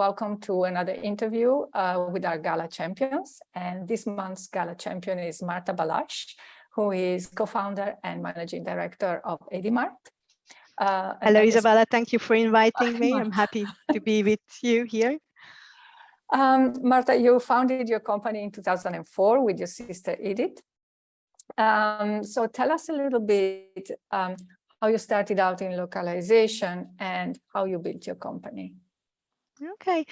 welcome to another interview with our GALA champions. And this month's GALA champion is Márta Balázs, who is co-founder and managing director of EDIMART. Hello, Isabella. Thank you for inviting me. I'm happy to be with you here. Márta, you founded your company in 2004 with your sister Edith. So tell us a little bit how you started out in localization and how you built your company. Okay,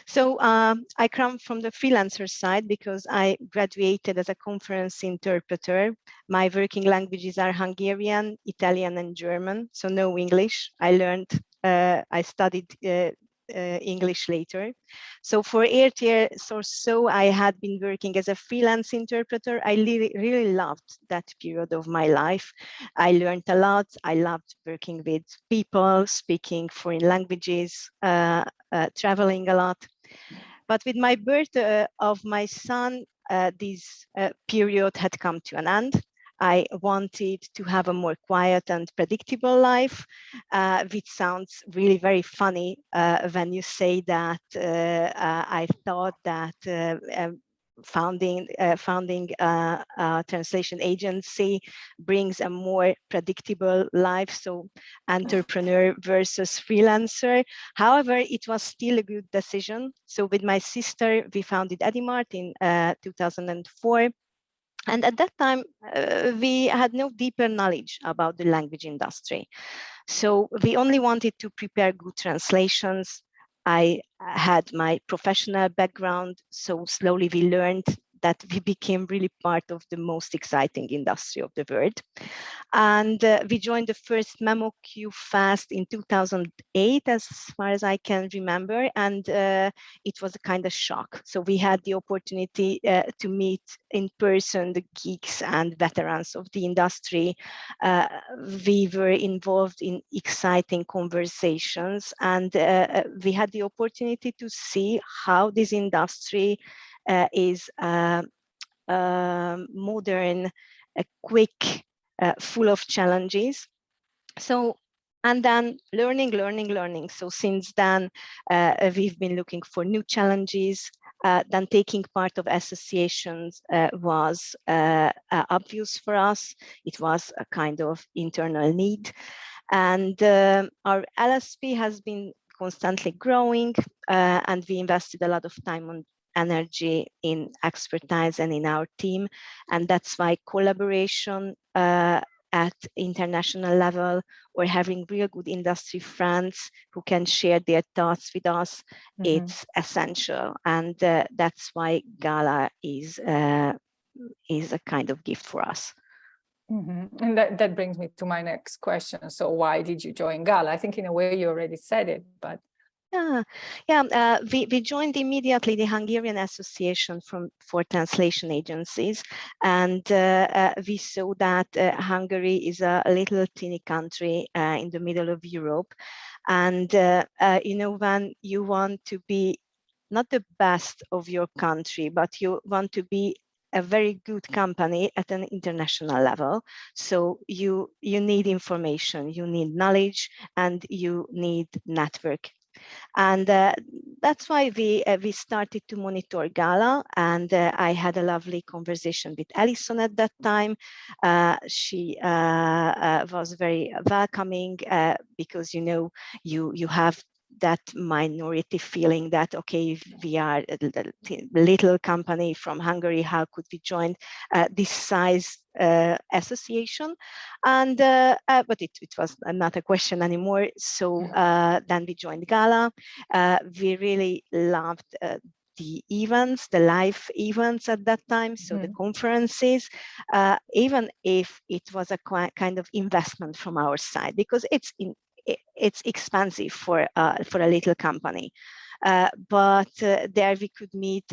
so I come from the freelancer side because I graduated as a conference interpreter. My working languages are Hungarian, Italian, and German, so no English. I studied English later. So for 8 years or so, I had been working as a freelance interpreter. I really loved that period of my life. I learned a lot. I loved working with people, speaking foreign languages, traveling a lot. But with my birth of my son, this period had come to an end. I wanted to have a more quiet and predictable life, which sounds really very funny when you say that. I thought that founding a translation agency brings a more predictable life, so entrepreneur versus freelancer. However, it was still a good decision. So with my sister, we founded EDIMART in 2004. And at that time, we had no deeper knowledge about the language industry. So we only wanted to prepare good translations. I had my professional background, so slowly we learned that we became really part of the most exciting industry of the world. And we joined the first Memo Q Fast in 2008, as far as I can remember, and it was a kind of shock. So we had the opportunity to meet in person the geeks and veterans of the industry. We were involved in exciting conversations, and we had the opportunity to see how this industry is modern, quick, full of challenges. So, and then learning. So since then, we've been looking for new challenges. Then taking part of associations was obvious for us. It was a kind of internal need. And our LSP has been constantly growing, and we invested a lot of time and energy in expertise and in our team. And that's why collaboration at international level, or having real good industry friends who can share their thoughts with us, it's essential. And that's why GALA is a kind of gift for us. And that brings me to my next question. So why did you join GALA? I think in a way you already said it, but we joined immediately the Hungarian Association for Translation Agencies, and we saw that Hungary is a little teeny country in the middle of Europe, and you know, when you want to be not the best of your country, but you want to be a very good company at an international level. So you need information, you need knowledge, and you need network. And that's why we started to monitor GALA, and I had a lovely conversation with Alison at that time. She was very welcoming because, you know, you have that minority feeling that, okay, we are a little company from Hungary, how could we join this size association? And but it was not a question anymore. So then we joined GALA. We really loved the events, the live events at that time, so the conferences, even if it was a kind of investment from our side, because it's expensive for a little company, but there we could meet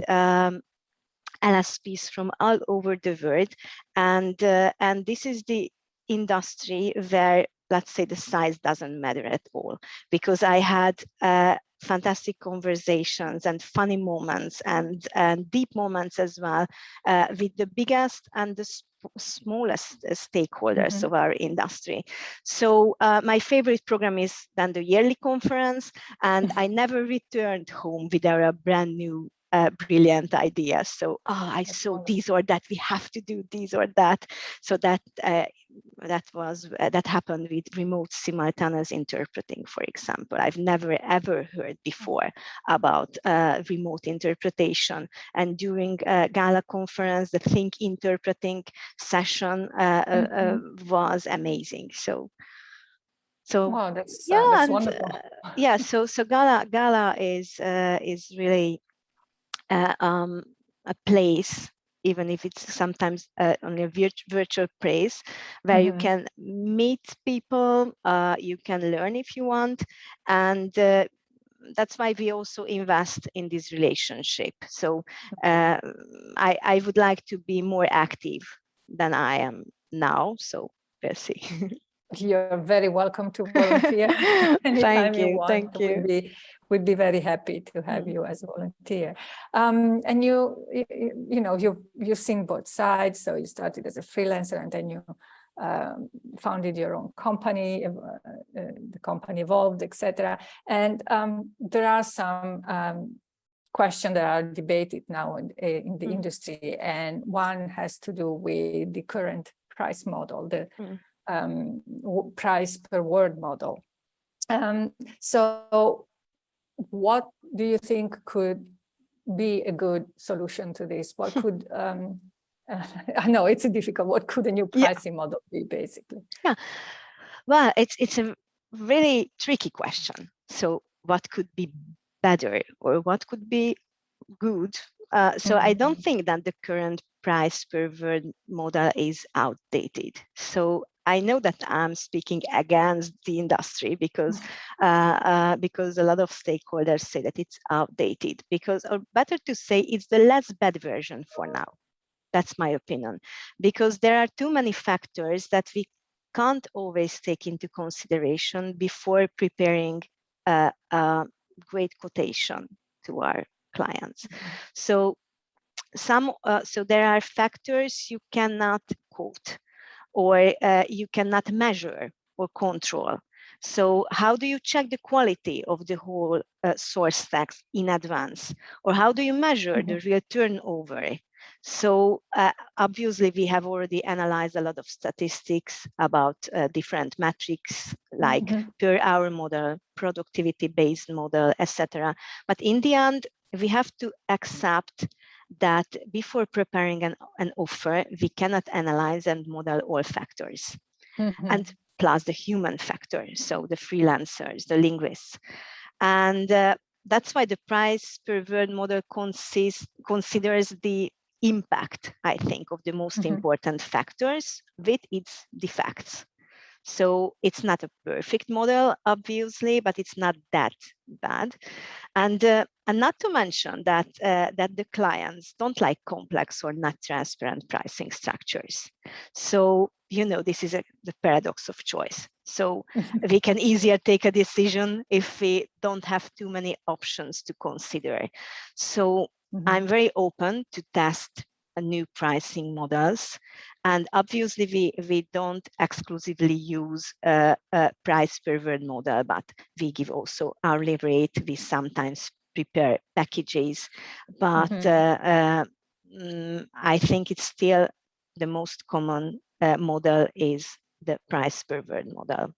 LSPs from all over the world, and this is the industry where, let's say, the size doesn't matter at all, because I had fantastic conversations and funny moments and deep moments as well with the biggest and the smallest stakeholders of our industry. So my favorite program is then the yearly conference, and I never returned home without a brand new brilliant idea. So I saw this or that, we have to do this or that. So that happened with remote simultaneous interpreting, for example. I've never ever heard before about remote interpretation. And during GALA conference, the Think Interpreting session was amazing. So wow, that's yeah, wonderful. Yeah, so GALA is really a place, even if it's sometimes only a virtual place, where you can meet people, you can learn if you want, and that's why we also invest in this relationship. So I would like to be more active than I am now. So we'll see. You're very welcome to volunteer anytime you want. Thank you. We'd be very happy to have you as a volunteer. And you've seen both sides. So you started as a freelancer, and then you founded your own company. The company evolved, etc. And there are some questions that are debated now in the industry, and one has to do with the current price model, the price per word model. So what do you think could be a good solution to this? What could I know it's difficult. What could a new pricing model be, basically? Yeah, well, it's a really tricky question. So what could be better, or what could be good? So I don't think that the current price per word model is outdated. So I know that I'm speaking against the industry because a lot of stakeholders say that it's outdated, or better to say it's the less bad version for now. That's my opinion, because there are too many factors that we can't always take into consideration before preparing a great quotation to our clients. So there are factors you cannot quote, or you cannot measure or control. So how do you check the quality of the whole source text in advance? Or how do you measure the real turnover? So obviously we have already analyzed a lot of statistics about different metrics like per hour model, productivity-based model, etc. But in the end, we have to accept that before preparing an offer, we cannot analyze and model all factors. And plus the human factor, so the freelancers, the linguists. And that's why the price per word model considers the impact, I think, of the most important factors with its defects. So it's not a perfect model, obviously, but it's not that bad. And not to mention that the clients don't like complex or not transparent pricing structures. So, this is the paradox of choice. So we can easier take a decision if we don't have too many options to consider. So I'm very open to test new pricing models. And obviously, we don't exclusively use a price per word model, but we give also hourly rate. We sometimes prepare packages, but I think it's still the most common model is the price per word model.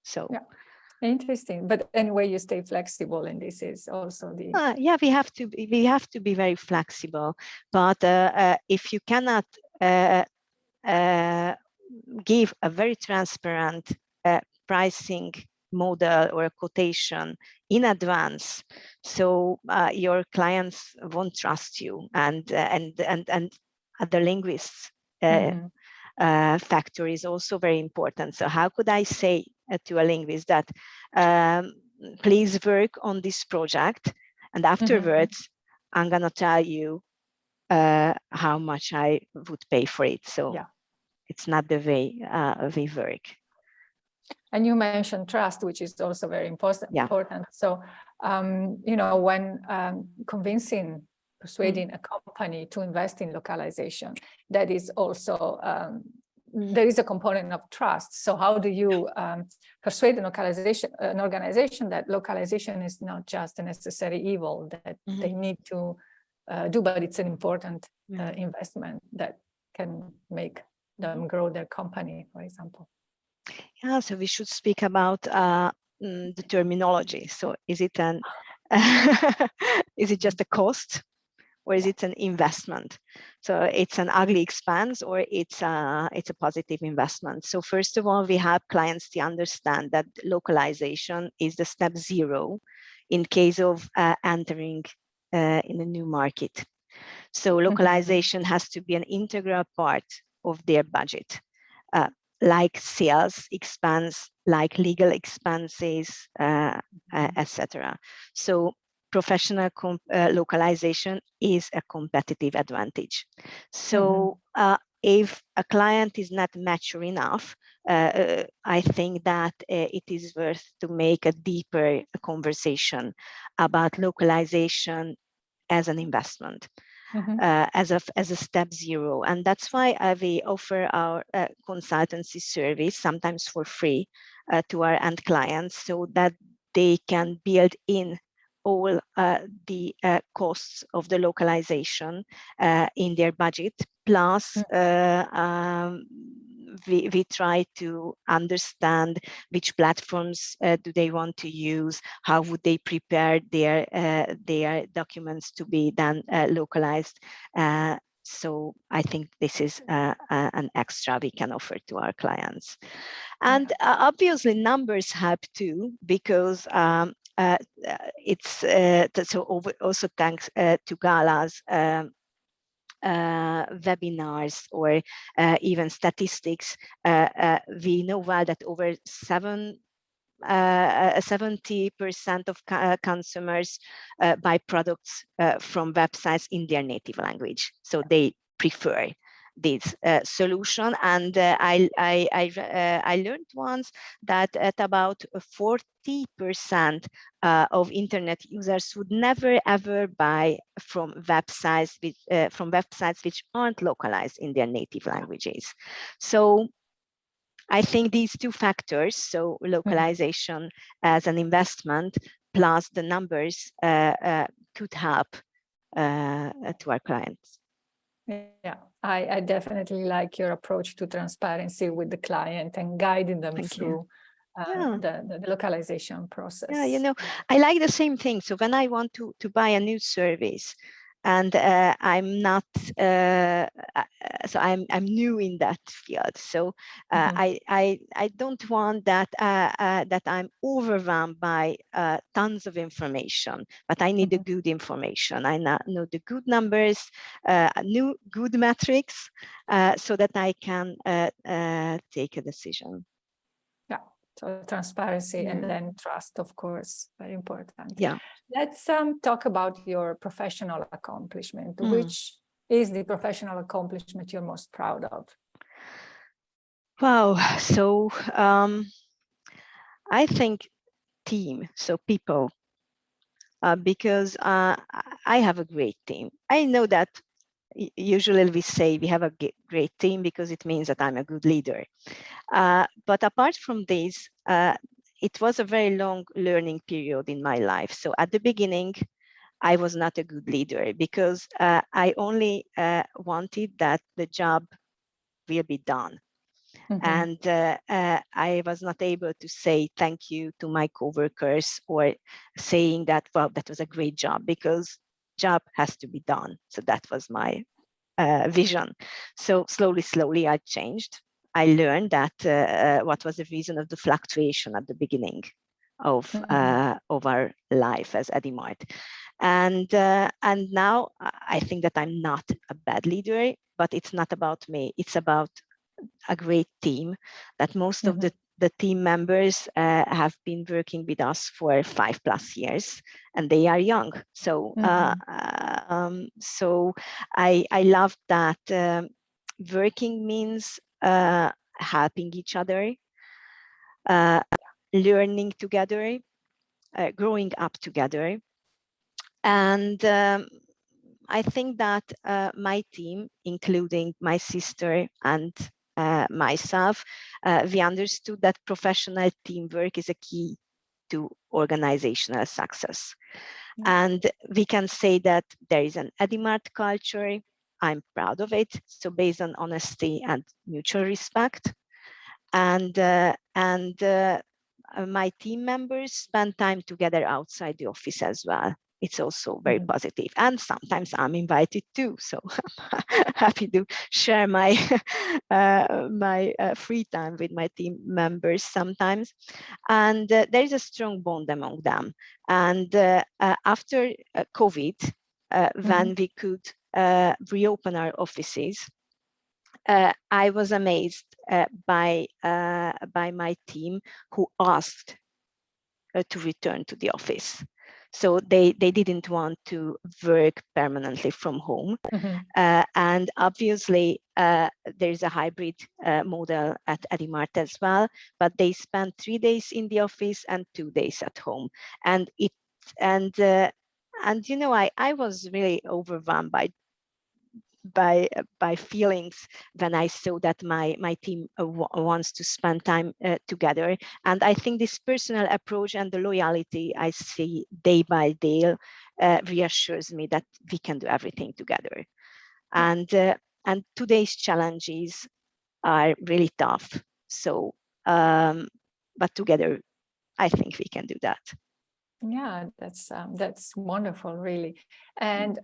So. Yeah. Interesting, but anyway, you stay flexible, and this is also the. Yeah, we have to be very flexible. But if you cannot give a very transparent pricing model or a quotation in advance, so your clients won't trust you, and the linguists factor is also very important. So how could I say to a linguist that please work on this project, and afterwards I'm gonna tell you how much I would pay for it. So it's not the way we work. And you mentioned trust, which is also very important. So you know, when convincing, persuading a company to invest in localization, that is also, there is a component of trust. So how do you persuade an organization that localization is not just a necessary evil that they need to do, but it's an important investment that can make them grow their company, for example? Yeah, so we should speak about the terminology. So is it an is it just a cost, or is it an investment? So it's an ugly expense, or it's a positive investment. So first of all, we help clients to understand that localization is the step zero in case of entering in a new market. So localization has to be an integral part of their budget, like sales expense, like legal expenses, etc. So professional localization is a competitive advantage. So if a client is not mature enough, I think that it is worth to make a deeper conversation about localization as an investment, as a step zero. And that's why we offer our consultancy service, sometimes for free, to our end clients, so that they can build in all the costs of the localization in their budget. Plus, we try to understand which platforms do they want to use, how would they prepare their documents to be then localized. So I think this is an extra we can offer to our clients. And obviously numbers help too, because it's so also thanks to GALA's webinars or even statistics, we know well that over 70% of consumers buy products from websites in their native language. So they prefer this solution. And I learned once that at about 40% of internet users would never ever buy from websites which aren't localized in their native languages. So I think these two factors, so localization as an investment plus the numbers, could help to our clients. Yeah, I definitely like your approach to transparency with the client and guiding them through the localization process. Yeah, you know, I like the same thing. So when I want to buy a new service, and I'm not, so I'm new in that field. So I don't want that that I'm overwhelmed by tons of information, but I need the good information. I know the good numbers, good metrics, so that I can take a decision. Yeah, so transparency and then trust, of course, very important. Yeah. Let's talk about your professional accomplishment. Which is the professional accomplishment you're most proud of? Wow. So I think team, so people, because I have a great team. I know that usually we say we have a great team because it means that I'm a good leader. But apart from this, it was a very long learning period in my life. So at the beginning, I was not a good leader because I only wanted that the job will be done. And I was not able to say thank you to my coworkers or saying that, well, that was a great job, because job has to be done. So that was my vision. So slowly I changed. I learned that what was the reason of the fluctuation at the beginning of our life as EDIMART. And now I think that I'm not a bad leader, but it's not about me. It's about a great team, that most of the team members have been working with us for 5+ years, and they are young. So so I love that working means helping each other, learning together, growing up together. And I think that my team, including my sister and myself, we understood that professional teamwork is a key to organizational success. And we can say that there is an EDIMART culture. I'm proud of it. So based on honesty and mutual respect. And my team members spend time together outside the office as well. It's also very positive. And sometimes I'm invited too. So I'm happy to share my my free time with my team members sometimes. And there is a strong bond among them. And after COVID, when we could reopen our offices, I was amazed by my team who asked to return to the office. So they didn't want to work permanently from home. And obviously, there's a hybrid model at EDIMART as well, but they spent 3 days in the office and 2 days at home. And you know, I was really overwhelmed by feelings when I saw that my team wants to spend time together. And I think this personal approach and the loyalty I see day by day reassures me that we can do everything together. And today's challenges are really tough. So, but together, I think we can do that. Yeah, that's wonderful, really. And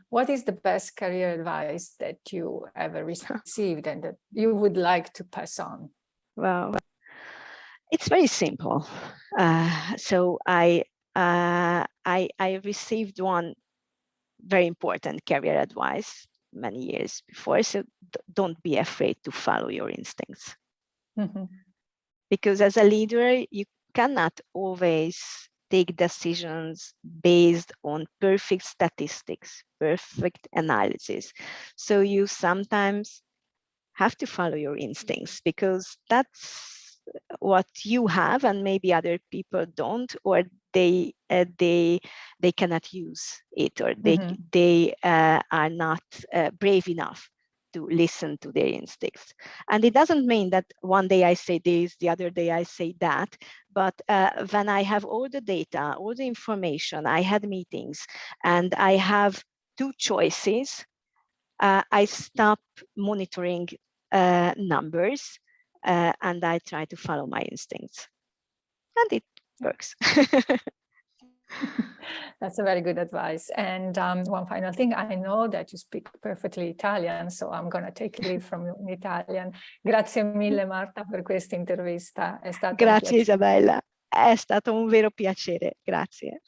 what is the best career advice that you ever received and that you would like to pass on? Well, it's very simple. So I received one very important career advice many years before. So don't be afraid to follow your instincts. Because as a leader, you cannot always take decisions based on perfect statistics, perfect analysis. So you sometimes have to follow your instincts because that's what you have and maybe other people don't, or they cannot use it, or they are not brave enough to listen to their instincts. And it doesn't mean that one day I say this, the other day I say that, but when I have all the data, all the information, I had meetings and I have two choices, I stop monitoring numbers and I try to follow my instincts. And it works. That's a very good advice. And one final thing, I know that you speak perfectly Italian, so I'm going to take a lead from you in Italian. Grazie mille Marta per questa intervista. È stato Grazie Isabella, è stato un vero piacere. Grazie.